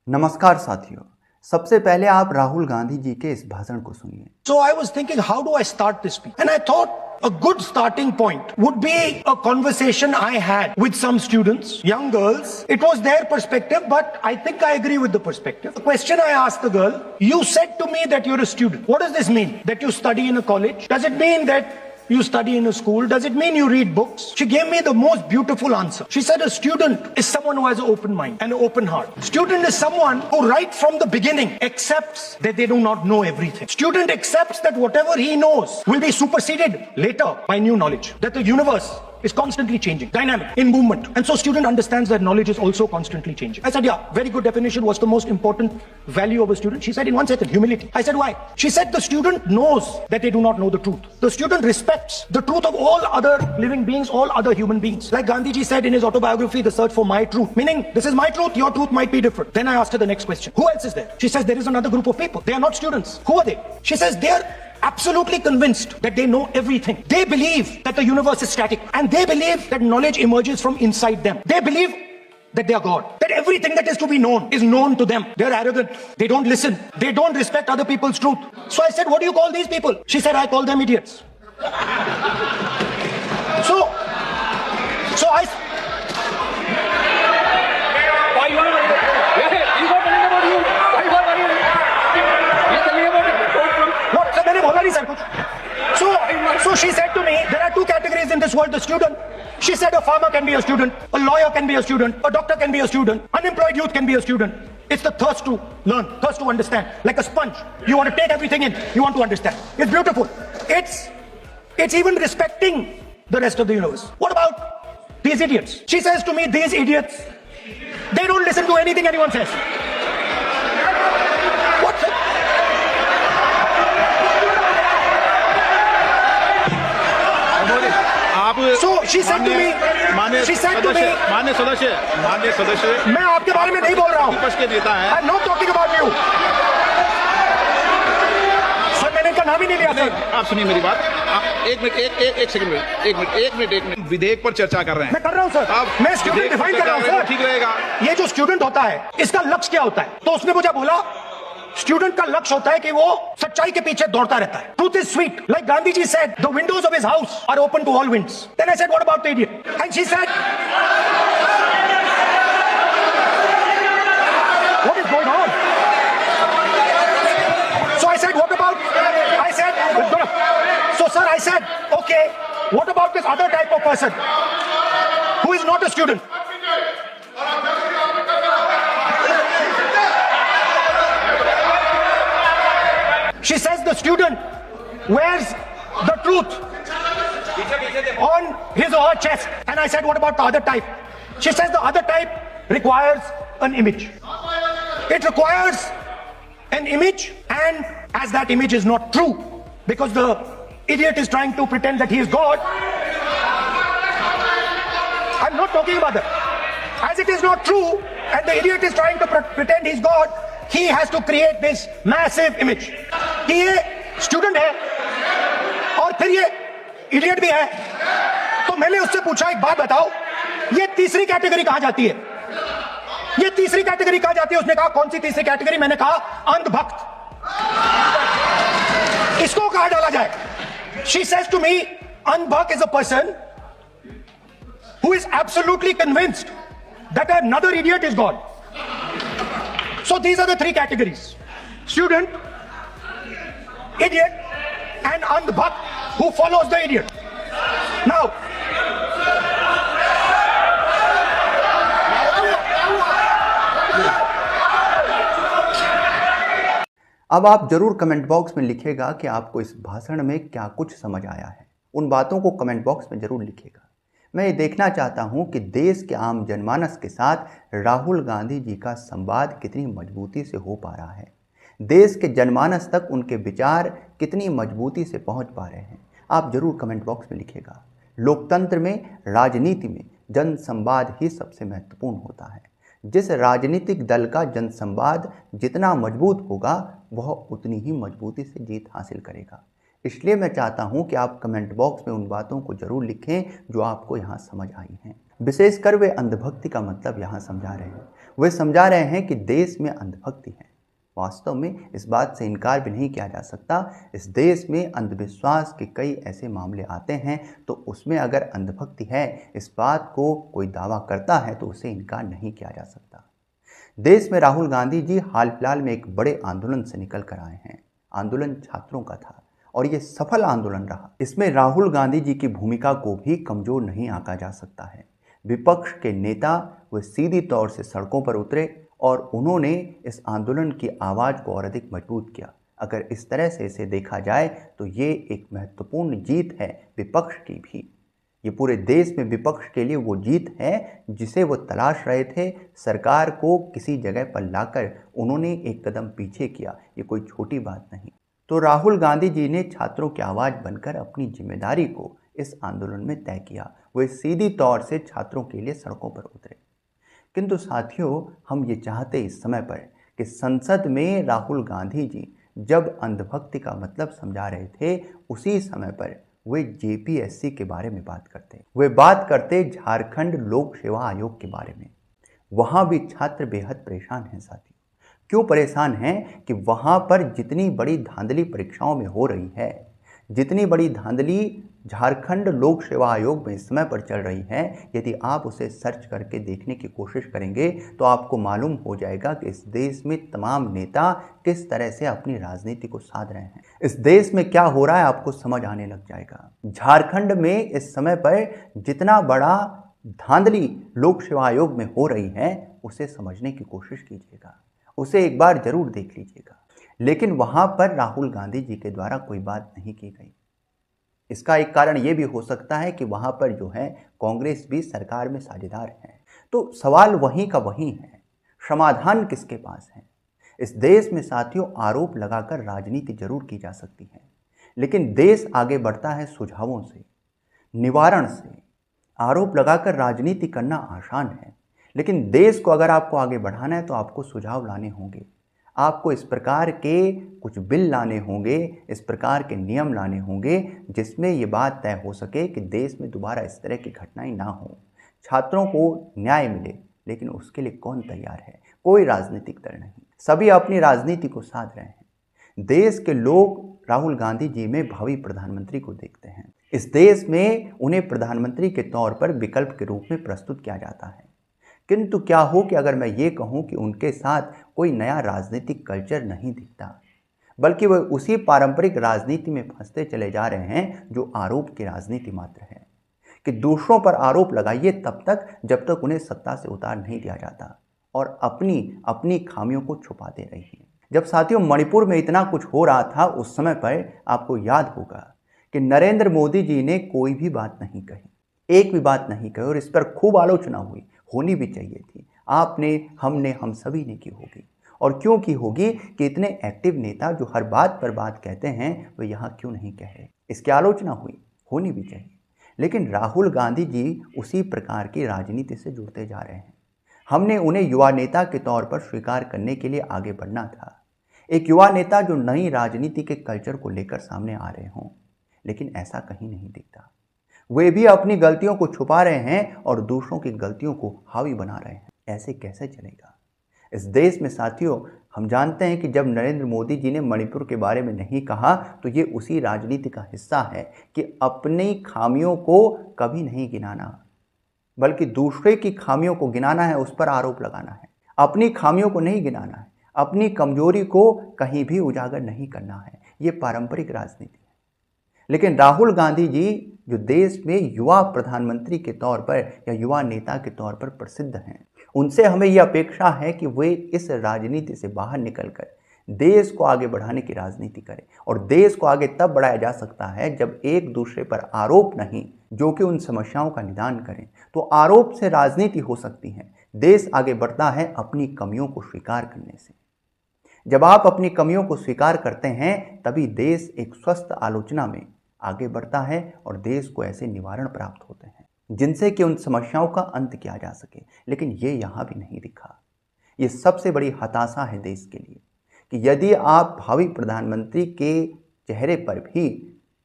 नमस्कार साथियों। सबसे पहले आप राहुल गांधी जी के इस भाषण को सुनिए। So I was thinking, how do I start this speech? And I thought a good starting point would be a conversation I had with some students, young girls. It was their perspective, but I think I agree with the perspective. The question I asked the girl, you said to me that you're a student. What does this mean? That you study in a college? Does it mean that you study in a school? Does it mean you read books? She gave me the most beautiful answer. She said a student is someone who has an open mind and an open heart. Student is someone who right from the beginning accepts that they do not know everything. Student accepts that whatever he knows will be superseded later by new knowledge. That the universe is constantly changing, dynamic, in movement. And so student understands that knowledge is also constantly changing. I said, yeah, very good definition. What's the most important value of a student? She said in 1 second, humility. I said, why? She said the student knows that they do not know the truth. The student respects the truth of all other living beings, all other human beings. Like Gandhiji said in his autobiography, The Search for My Truth. Meaning, this is my truth, your truth might be different. Then I asked her the next question. Who else is there? She says, there is another group of people. They are not students. Who are they? She says, they are absolutely convinced that they know everything. They believe that the universe is static, and they believe that knowledge emerges from inside them. They believe that they are God, that everything that is to be known is known to them. They are arrogant. They don't listen. They don't respect other people's truth. So I said, what do you call these people? She said, I call them idiots. So I... Why you are you got telling about you? Why you are worried? You are telling about it. What? Sir, मैंने बोला नहीं sir कुछ. So she said to me, there are two categories in this world, the student. She said a farmer can be a student, a lawyer can be a student, a doctor can be a student, unemployed youth can be a student. It's the thirst to learn, thirst to understand. Like a sponge. You want to take everything in, you want to understand. It's beautiful. It's even respecting the rest of the universe. What about these idiots? She says to me, these idiots, they don't listen to anything anyone says. What? So she said to me, मान्य सदस्य मैं आपके बारे में नहीं बोल रहा हूँ. विपक्ष के नेता हैं. I'm not talking about you. Sir मैंने इनका नाम ही नहीं लिया सर. आप सुनिए मेरी बात. एक मिनट विधेयक पर चर्चा कर रहे हैं. मैं कर रहा हूँ सर. मैं स्टूडेंट डिफाइन कर रहा हूँ सर. ठीक रहेगा. ये जो स्टूडेंट होता है इसका लक्ष्य क्या होता है? तो उसने मुझे बोला स्टूडेंट का लक्ष्य होता है कि वो सच्चाई के पीछे दौड़ता रहता है. Truth is sweet. Like Gandhi ji said, the windows of his house are open to all winds. Then I said, what about the idiot? And she said, what is going on? So I said, what about? I said, so sir I said, okay, what about this other type of person who is not a student? She says the student wears the truth on his or her chest. And I said, what about the other type? She says the other type requires an image. It requires an image, and as that image is not true, because the idiot is trying to pretend that he is God. I'm not talking about that. As it is not true, and the idiot is trying to pretend he's God, he has to create this massive image. कि ये student है और फिर ये idiot भी है. तो मैंने उससे पूछा, एक बात बताओ, ये तीसरी कैटेगरी कहां जाती है? ये तीसरी कैटेगरी कहां जाती है? उसने कहा, कौन सी तीसरी कैटेगरी? मैंने कहा, अंधभक्त. इसको कहां डाला जाए? She says to me, अंधभक्त is a person who is absolutely convinced that another idiot is God. So these are the three categories: student, idiot, and andhbhakt who follows the idiot. Now, अब आप जरूर comment box में लिखिएगा कि आपको इस भाषण में क्या कुछ समझ आया है. उन बातों को कमेंट बॉक्स में जरूर लिखिएगा. मैं ये देखना चाहता हूँ कि देश के आम जनमानस के साथ राहुल गांधी जी का संवाद कितनी मजबूती से हो पा रहा है. देश के जनमानस तक उनके विचार कितनी मजबूती से पहुंच पा रहे हैं. आप जरूर कमेंट बॉक्स में लिखिएगा. लोकतंत्र में, राजनीति में जनसंवाद ही सबसे महत्वपूर्ण होता है. जिस राजनीतिक दल का जनसंवाद जितना मजबूत होगा वह उतनी ही मजबूती से जीत हासिल करेगा. इसलिए मैं चाहता हूं कि आप कमेंट बॉक्स में उन बातों को जरूर लिखें जो आपको यहाँ समझ आई हैं. विशेषकर वे अंधभक्ति का मतलब यहाँ समझा रहे हैं. वे समझा रहे हैं कि देश में अंधभक्ति है। वास्तव में इस बात से इनकार भी नहीं किया जा सकता। इस देश में अंधविश्वास के कई ऐसे मामले आते हैं, तो उसमें अगर अंधभक्ति है, इस बात को कोई दावा करता है तो उसे इनकार नहीं किया जा सकता। देश में राहुल गांधी जी हाल फिलहाल में एक बड़े आंदोलन से निकल कर आए हैं। आंदोलन छात्रों का था और ये सफल आंदोलन रहा। इसमें राहुल गांधी जी की भूमिका को भी कमजोर नहीं आंका जा सकता है। विपक्ष के नेता वे सीधी तौर से सड़कों पर उतरे और उन्होंने इस आंदोलन की आवाज़ को और अधिक मजबूत किया। अगर इस तरह से इसे देखा जाए तो ये एक महत्वपूर्ण जीत है विपक्ष की भी। ये पूरे देश में विपक्ष के लिए वो जीत है जिसे वो तलाश रहे थे। सरकार को किसी जगह पर लाकर उन्होंने एक कदम पीछे किया, ये कोई छोटी बात नहीं। तो राहुल गांधी जी ने छात्रों की आवाज़ बनकर अपनी जिम्मेदारी को इस आंदोलन में तय किया। वे सीधी तौर से छात्रों के लिए सड़कों पर उतरे। किंतु साथियों, हम ये चाहते इस समय पर कि संसद में राहुल गांधी जी जब अंधभक्ति का मतलब समझा रहे थे, उसी समय पर वे जेपीएससी के बारे में बात करते। वे बात करते झारखंड लोक सेवा आयोग के बारे में। वहाँ भी छात्र बेहद परेशान हैं साथियों। क्यों परेशान हैं कि वहाँ पर जितनी बड़ी धांधली परीक्षाओं में हो रही है, जितनी बड़ी धांधली झारखंड लोक सेवा आयोग में इस समय पर चल रही है, यदि आप उसे सर्च करके देखने की कोशिश करेंगे तो आपको मालूम हो जाएगा कि इस देश में तमाम नेता किस तरह से अपनी राजनीति को साध रहे हैं। इस देश में क्या हो रहा है आपको समझ आने लग जाएगा। झारखंड में इस समय पर जितना बड़ा धांधली लोक सेवा आयोग में हो रही है, उसे समझने की कोशिश कीजिएगा, उसे एक बार जरूर देख लीजिएगा। लेकिन वहाँ पर राहुल गांधी जी के द्वारा कोई बात नहीं की गई। इसका एक कारण ये भी हो सकता है कि वहाँ पर जो है कांग्रेस भी सरकार में साझेदार है। तो सवाल वहीं का वहीं है, समाधान किसके पास है। इस देश में साथियों आरोप लगाकर राजनीति जरूर की जा सकती है, लेकिन देश आगे बढ़ता है सुझावों से, निवारण से। आरोप लगाकर राजनीति करना आसान है, लेकिन देश को अगर आपको आगे बढ़ाना है तो आपको सुझाव लाने होंगे। आपको इस प्रकार के कुछ बिल लाने होंगे, इस प्रकार के नियम लाने होंगे जिसमें ये बात तय हो सके कि देश में दोबारा इस तरह की घटनाएं ना हो, छात्रों को न्याय मिले। लेकिन उसके लिए कौन तैयार है? कोई राजनीतिक दल नहीं, सभी अपनी राजनीति को साध रहे हैं। देश के लोग राहुल गांधी जी में भावी प्रधानमंत्री को देखते हैं। इस देश में उन्हें प्रधानमंत्री के तौर पर विकल्प के रूप में प्रस्तुत किया जाता है। किंतु क्या हो कि अगर मैं ये कहूं कि उनके साथ कोई नया राजनीतिक कल्चर नहीं दिखता, बल्कि वे उसी पारंपरिक राजनीति में फंसते चले जा रहे हैं जो आरोप की राजनीति मात्र है, कि दूसरों पर आरोप लगाइए तब तक जब तक उन्हें सत्ता से उतार नहीं दिया जाता और अपनी खामियों को छुपाते रहिए। जब साथियों मणिपुर में इतना कुछ हो रहा था, उस समय पर आपको याद होगा कि नरेंद्र मोदी जी ने कोई भी बात नहीं कही, एक भी बात नहीं कही, और इस पर खूब आलोचना हुई। होनी भी चाहिए थी, आपने, हमने, हम सभी ने की होगी। और क्यों की होगी कि इतने एक्टिव नेता जो हर बात पर बात कहते हैं, वे यहाँ क्यों नहीं कह रहे? इसकी आलोचना हुई, होनी भी चाहिए। लेकिन राहुल गांधी जी उसी प्रकार की राजनीति से जुड़ते जा रहे हैं। हमने उन्हें युवा नेता के तौर पर स्वीकार करने के लिए आगे बढ़ना था, एक युवा नेता जो नई राजनीति के कल्चर को लेकर सामने आ रहे हों। लेकिन ऐसा कहीं नहीं दिखता। वे भी अपनी गलतियों को छुपा रहे हैं और दूसरों की गलतियों को हावी बना रहे हैं। ऐसे कैसे चलेगा? इस देश में साथियों हम जानते हैं कि जब नरेंद्र मोदी जी ने मणिपुर के बारे में नहीं कहा तो ये उसी राजनीति का हिस्सा है कि अपनी खामियों को कभी नहीं गिनाना, बल्कि दूसरे की खामियों को गिनाना है, उस पर आरोप लगाना है। अपनी खामियों को नहीं गिनाना है, अपनी कमजोरी को कहीं भी उजागर नहीं करना है। ये पारंपरिक राजनीति है। लेकिन राहुल गांधी जी जो देश में युवा प्रधानमंत्री के तौर पर या युवा नेता के तौर पर प्रसिद्ध हैं, उनसे हमें यह अपेक्षा है कि वे इस राजनीति से बाहर निकलकर देश को आगे बढ़ाने की राजनीति करें। और देश को आगे तब बढ़ाया जा सकता है जब एक दूसरे पर आरोप नहीं, जो कि उन समस्याओं का निदान करें। तो आरोप से राजनीति हो सकती है। देश आगे बढ़ता है अपनी कमियों को स्वीकार करने से। जब आप अपनी कमियों को स्वीकार करते हैं तभी देश एक स्वस्थ आलोचना में आगे बढ़ता है और देश को ऐसे निवारण प्राप्त होते हैं जिनसे कि उन समस्याओं का अंत किया जा सके। लेकिन ये यहाँ भी नहीं दिखा। ये सबसे बड़ी हताशा है देश के लिए कि यदि आप भावी प्रधानमंत्री के चेहरे पर भी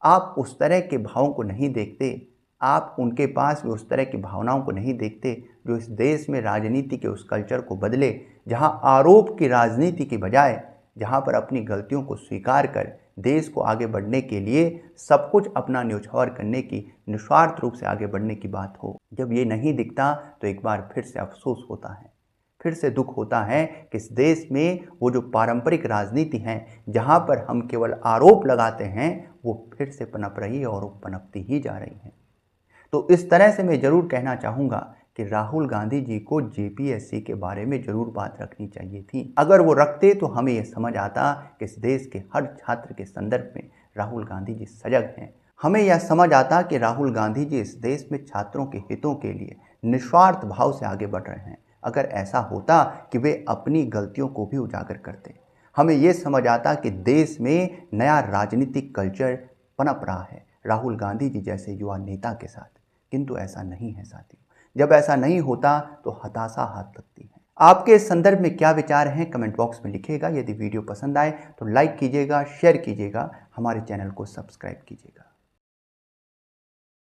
आप उस तरह के भावों को नहीं देखते, आप उनके पास भी उस तरह की भावनाओं को नहीं देखते, जो इस देश में राजनीति के उस कल्चर को बदले जहां आरोप की राजनीति की बजाय, जहां पर अपनी गलतियों को स्वीकार कर देश को आगे बढ़ने के लिए सब कुछ अपना न्योछावर करने की, निस्वार्थ रूप से आगे बढ़ने की बात हो। जब ये नहीं दिखता तो एक बार फिर से अफसोस होता है, फिर से दुख होता है कि इस देश में वो जो पारंपरिक राजनीति है, जहां पर हम केवल आरोप लगाते हैं, वो फिर से पनप रही है और वो पनपती ही जा रही है। तो इस तरह से मैं ज़रूर कहना चाहूँगा कि राहुल गांधी जी को जेपीएससी के बारे में ज़रूर बात रखनी चाहिए थी। अगर वो रखते तो हमें ये समझ आता कि इस देश के हर छात्र के संदर्भ में राहुल गांधी जी सजग हैं। हमें यह समझ आता कि राहुल गांधी जी इस देश में छात्रों के हितों के लिए निस्वार्थ भाव से आगे बढ़ रहे हैं। अगर ऐसा होता कि वे अपनी गलतियों को भी उजागर करते, हमें ये समझ आता कि देश में नया राजनीतिक कल्चर पनप रहा है राहुल गांधी जी जैसे युवा नेता के साथ। किंतु ऐसा नहीं है साथियों। जब ऐसा नहीं होता तो हताशा हाथ लगती है। आपके इस संदर्भ में क्या विचार हैं कमेंट बॉक्स में लिखिएगा। यदि वीडियो पसंद आए तो लाइक कीजिएगा, शेयर कीजिएगा, हमारे चैनल को सब्सक्राइब कीजिएगा।